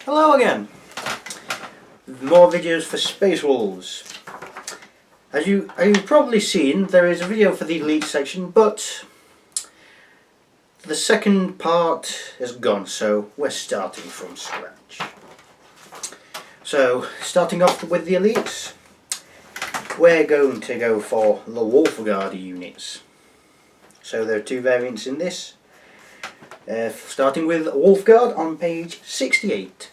Hello again. More videos for Space Wolves. As you've probably seen, there is a video for the elite section, but the second part is gone, so we're starting from scratch. So, starting off with the elites, we're going to go for the Wolf Guard units. So there are two variants in this. Starting with Wolf Guard on page 68.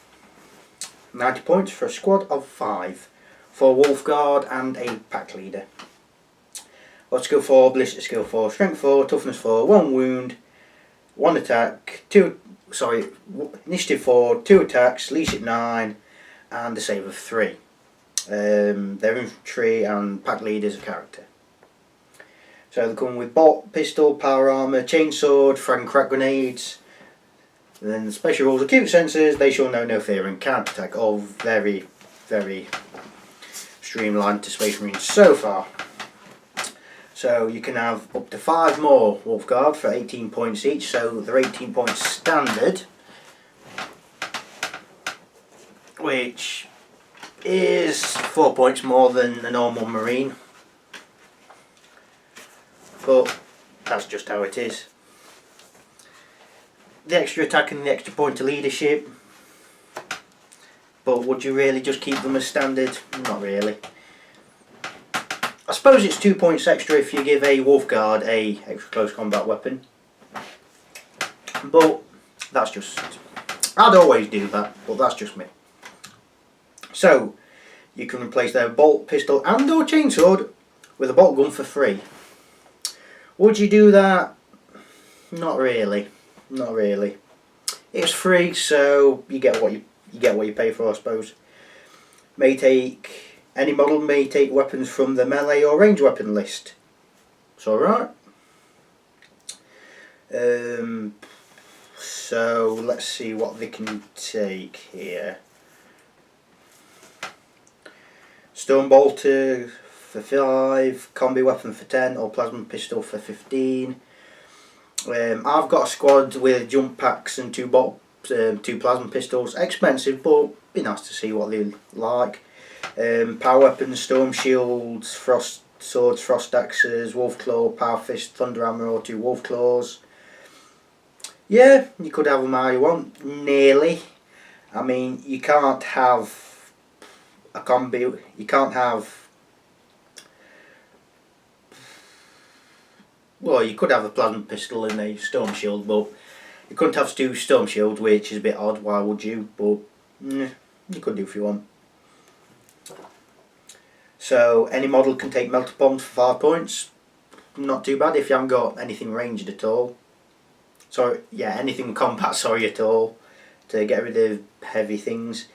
90 points for a squad of 5 for Wolf Guard and a pack leader. Let's go for ballistic skill 4, strength 4, toughness 4, 1 wound, 1 attack, initiative 4, 2 attacks, leadership 9, and a save of 3. Their infantry and pack leader is a character. So they come with bolt, pistol, power armour, chainsword, frag and crack grenades. And then the special rules, acute sensors, they shall know no fear, and counter attack. All very, very streamlined to Space Marines so far. So you can have up to 5 more Wolf Guard for 18 points each, so they're 18 points standard, which is 4 points more than a normal Marine. But that's just how it is. The extra attack and the extra point of leadership. But would you really just keep them as standard? Not really. I suppose it's 2 points extra if you give a Wolf Guard a extra close combat weapon. But that's just... I'd always do that, but that's just me. So, you can replace their bolt, pistol and or chainsword with a bolt gun for free. Would you do that? Not really. Not really. It's free, so you get what you pay for, I suppose. Any model may take weapons from the melee or range weapon list. It's alright. So let's see what they can take here. Stone bolter for 5, combi weapon for 10, or plasma pistol for 15. I've got a squad with jump packs and 2 plasma pistols. Expensive, but be nice to see what they like. Power weapons, storm shields, frost swords, frost axes, wolf claw, power fist, thunder hammer, or 2 wolf claws. Yeah, you could have them how you want. Nearly. I mean, you can't have a combi. You can't have. Well, you could have a plasma pistol and a storm shield, but you couldn't have 2 storm shields, which is a bit odd. Why would you? But you could do if you want. So any model can take melter bombs for 5 points. Not too bad if you haven't got anything ranged at all. Anything combat. At all, to get rid of heavy things.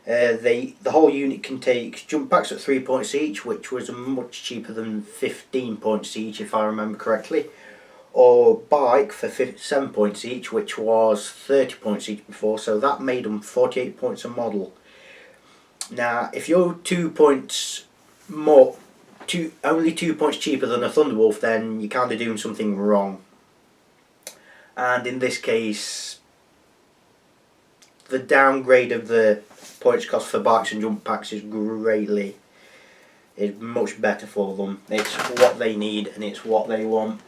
The whole unit can take jump packs at 3 points each, which was much cheaper than 15 points each if I remember correctly, or bike for 7 points each, which was 30 points each before, so that made them 48 points a model. Now if you're 2 points more, only 2 points cheaper than a Thunderwolf, then you're kind of doing something wrong. And in this case, the downgrade of the points cost for bikes and jump packs is much better for them. It's what they need and it's what they want.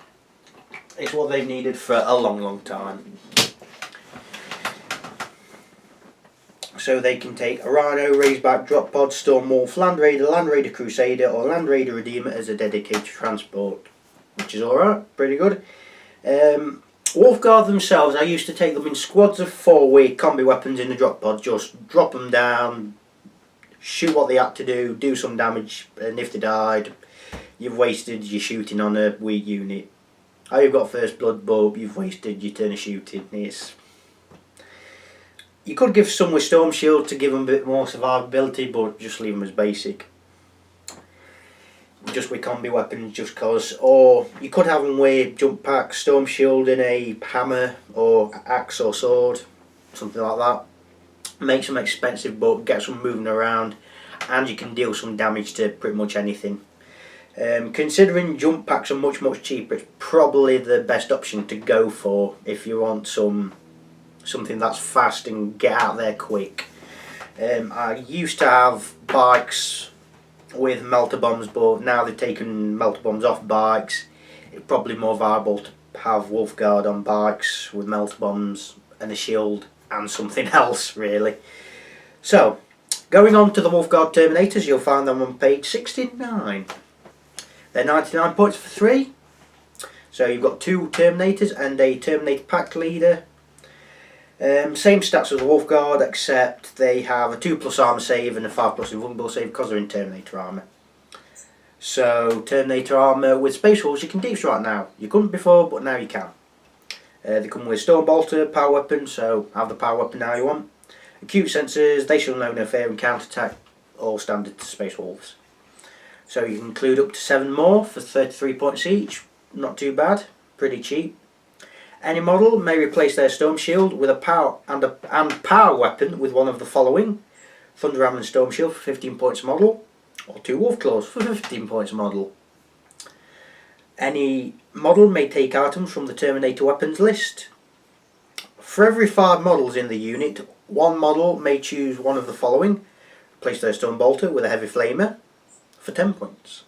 It's what they've needed for a long time. So they can take a Rhino, Razorback, Drop Pod, Storm Wolf, Land Raider Crusader, or Land Raider Redeemer as a dedicated transport, which is alright, pretty good. Wolf Guard themselves, I used to take them in squads of 4 with combi weapons in the drop pod. Just drop them down, shoot what they had to do some damage, and if they died, you've wasted your shooting on a weak unit. Oh, you've got first blood, but you've wasted your turn of shooting. You could give some with Storm Shield to give them a bit more survivability, but just leave them as basic. Just with combi weapons, just cause. Or you could have them with jump pack, storm shield and a hammer or axe or sword, something like that. Makes them expensive, but gets them moving around, and you can deal some damage to pretty much anything. Considering jump packs are much cheaper, it's probably the best option to go for if you want something that's fast and get out there quick. I used to have bikes with melter bombs, but now they've taken melter bombs off bikes. It's probably more viable to have Wolfguard on bikes with melter bombs and a shield and something else, really. So, going on to the Wolfguard Terminators, you'll find them on page 69. They're 99 points for 3. So you've got 2 Terminators and a Terminator Pack Leader. Same stats as the Wolfguard, except they have a 2+ armor save and a 5+ invulnerable save because they're in Terminator armor. So Terminator armor with Space Wolves you can deep strike now. You couldn't before, but now you can. They come with Storm Bolter, power weapon, so have the power weapon now you want. Acute sensors, they shall know no fear and counterattack, all standard to Space Wolves. So you can include up to 7 more for 33 points each. Not too bad, pretty cheap. Any model may replace their Storm Shield with a power and power weapon with one of the following: Thunder Ram and Storm Shield for 15 points a model, or 2 Wolf Claws for 15 points a model. Any model may take items from the Terminator weapons list. For every 5 models in the unit, 1 model may choose one of the following: replace their Storm Bolter with a Heavy Flamer for 10 points.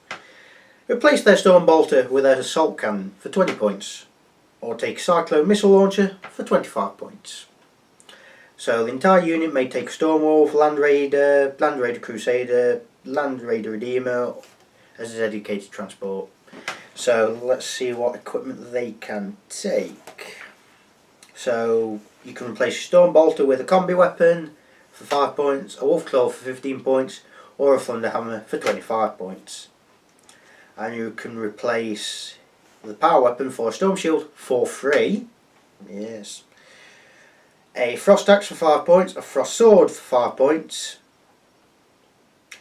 Replace their Storm Bolter with an Assault Cannon for 20 points. Or take a Cyclone Missile Launcher for 25 points. So the entire unit may take a Stormwolf, Land Raider Crusader, Land Raider Redeemer as a dedicated transport. So let's see what equipment they can take. So you can replace your Storm Bolter with a Combi Weapon for 5 points, a Wolf Claw for 15 points, or a Thunder Hammer for 25 points. And you can replace the power weapon for a Storm Shield for free. Yes. A Frost Axe for 5 points, a Frost Sword for 5 points,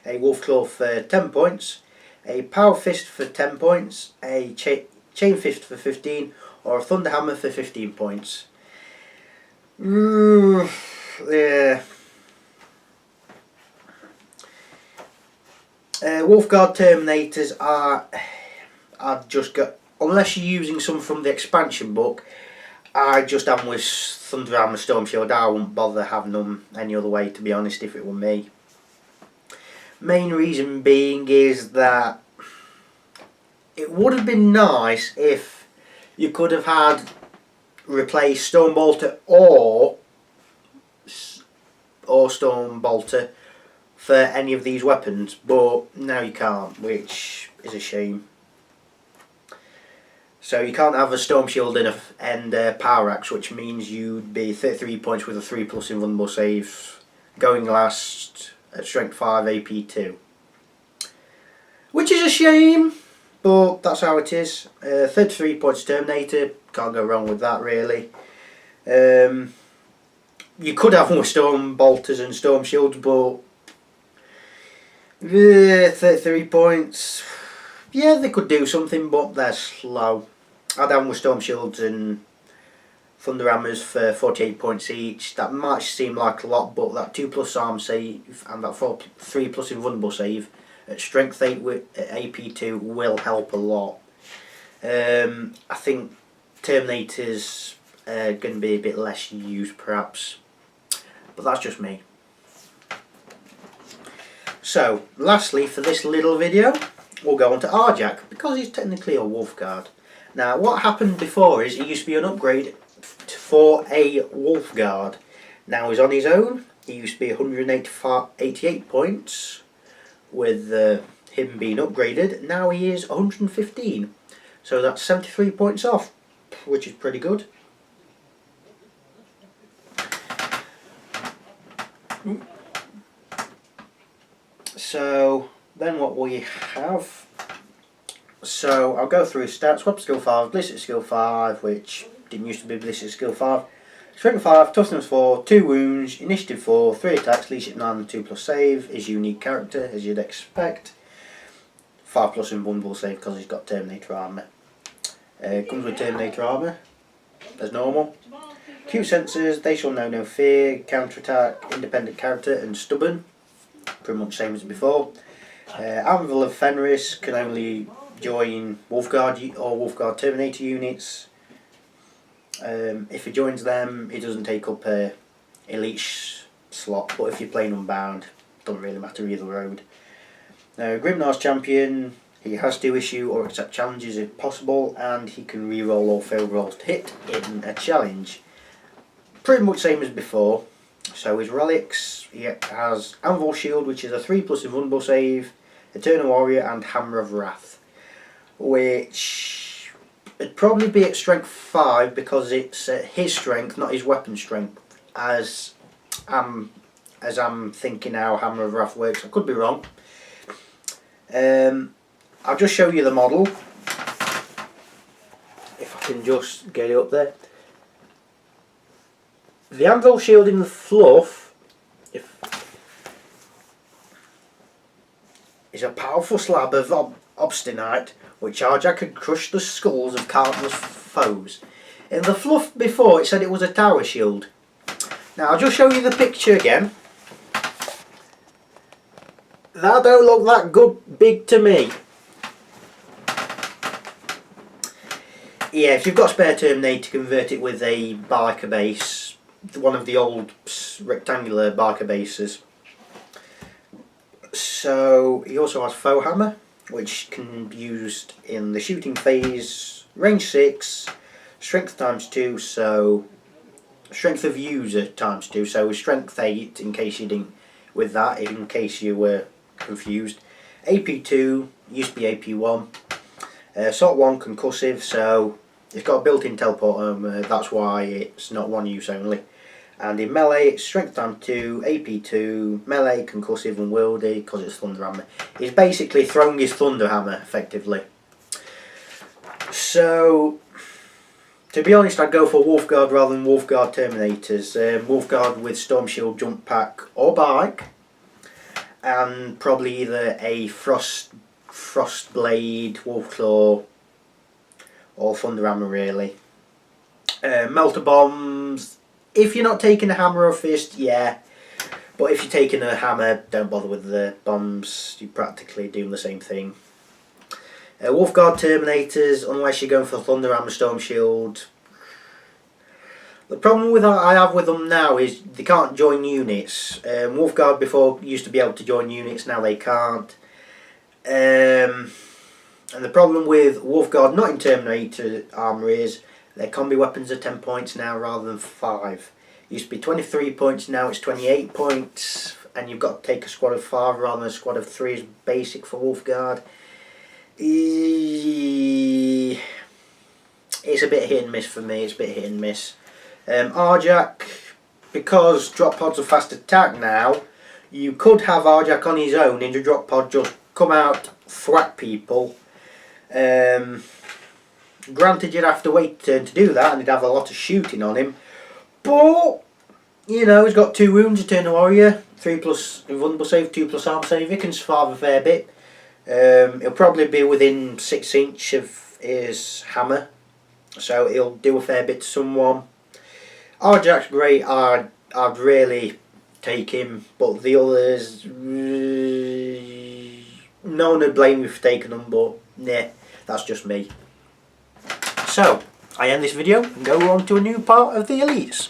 a Wolf Claw for 10 points, a Power Fist for 10 points, a Chain Fist for 15, or a Thunder Hammer for 15 points. Yeah. Wolfguard Terminators are just got, unless you're using some from the expansion book, I just have them with Thunder Hammer, Storm Shield. I wouldn't bother having them any other way, to be honest, if it were me. Main reason being is that it would have been nice if you could have had replace Storm Bolter or Storm Bolter for any of these weapons, but now you can't, which is a shame. So you can't have a Storm Shield and a Power Axe, which means you'd be 33 points with a 3+ invulnerable save, going last at Strength 5, AP 2. Which is a shame, but that's how it is. 33 points Terminator, can't go wrong with that really. You could have more Storm Bolters and Storm Shields, but 33 points, yeah, they could do something, but they're slow. I'd have them with Storm Shields and Thunder Hammers for 48 points each. That might seem like a lot, but that 2+ arm save and that 3+ invulnerable save at Strength 8 with AP 2 will help a lot. I think Terminators are going to be a bit less used perhaps, but that's just me. So, lastly for this little video, we'll go on to Arjak, because he's technically a Wolfguard. Now, what happened before is he used to be an upgrade for a Wolfguard. Now he's on his own. He used to be 188 points with him being upgraded. Now he is 115. So that's 73 points off, which is pretty good. So then what we have, so I'll go through his stats. Weapon skill 5, ballistic skill 5, which didn't used to be ballistic skill 5, strength 5, toughness 4, 2 wounds, initiative 4, 3 attacks, leadership 9, 2+ save, his unique character as you'd expect, 5+ invulnerable save because he's got Terminator armor. Comes with Terminator armor as normal. Acute sensors, they shall know no fear, counterattack, independent character, and stubborn. Pretty much same as before. Anvil of Fenris can only join Wolfguard or Wolfguard Terminator units. If he joins them, he doesn't take up elite slot, but if you're playing unbound, doesn't really matter either road. Grimnar's champion, he has to issue or accept challenges if possible, and he can re-roll all failed rolls to hit in a challenge. Pretty much same as before. So his relics, he has Anvil Shield, which is a 3+ invulnerable save, Eternal Warrior, and Hammer of Wrath, which it'd probably be at strength 5 because it's his strength, not his weapon strength, as I'm thinking how Hammer of Wrath works. I could be wrong. I'll just show you the model, if I can just get it up there. The Anvil Shield in the fluff is a powerful slab of obstinate which Arjak had crushed the skulls of countless foes. In the fluff before it said it was a tower shield. Now I'll just show you the picture again. That don't look that good big to me. Yeah, if you've got spare Terminator, convert it with a biker base, one of the old rectangular biker bases. So he also has Foe Hammer, which can be used in the shooting phase, range 6, strength ×2, so strength of user ×2, so strength 8 in case you didn't, with that, in case you were confused. AP2, used to be AP1, Sort 1 concussive, so it's got a built-in teleport armor, that's why it's not one use only. And in melee it's strength ×2, AP2, melee, concussive, and wieldy because it's Thunder Hammer. He's basically throwing his Thunder Hammer effectively. So to be honest, I'd go for Wolfguard rather than Wolfguard Terminators. Wolfguard with Storm Shield, Jump Pack or Bike, and probably either a Frost Blade, Wolfclaw or Thunder Hammer really. Melter Bombs, if you're not taking a hammer or fist, yeah, but if you're taking a hammer, don't bother with the bombs, you're practically doing the same thing. Wolfguard Terminators, unless you're going for Thunder Hammer, Storm Shield. The problem with I have with them now is they can't join units. Wolfguard before used to be able to join units, now they can't. And the problem with Wolfguard not in Terminator armour is their combi weapons are 10 points now rather than 5. It used to be 23 points, now it's 28 points, and you've got to take a squad of 5 rather than a squad of 3 is basic for Wolfguard. It's a bit hit and miss for me, it's a bit hit and miss. Arjak, because drop pods are fast attack now, you could have Arjak on his own in the drop pod, just come out, thwack people. Granted, you'd have to wait a turn to do that and you'd have a lot of shooting on him, but you know, he's got 2 wounds, Eternal Warrior, 3+ invulnerable save, 2+ arm save, he can survive a fair bit. He'll probably be within 6 inch of his hammer, so he'll do a fair bit to someone. Arjak's great, I'd really take him, but the others, no one would blame me for taking them, but nah, that's just me. So, I end this video and go on to a new part of the elites.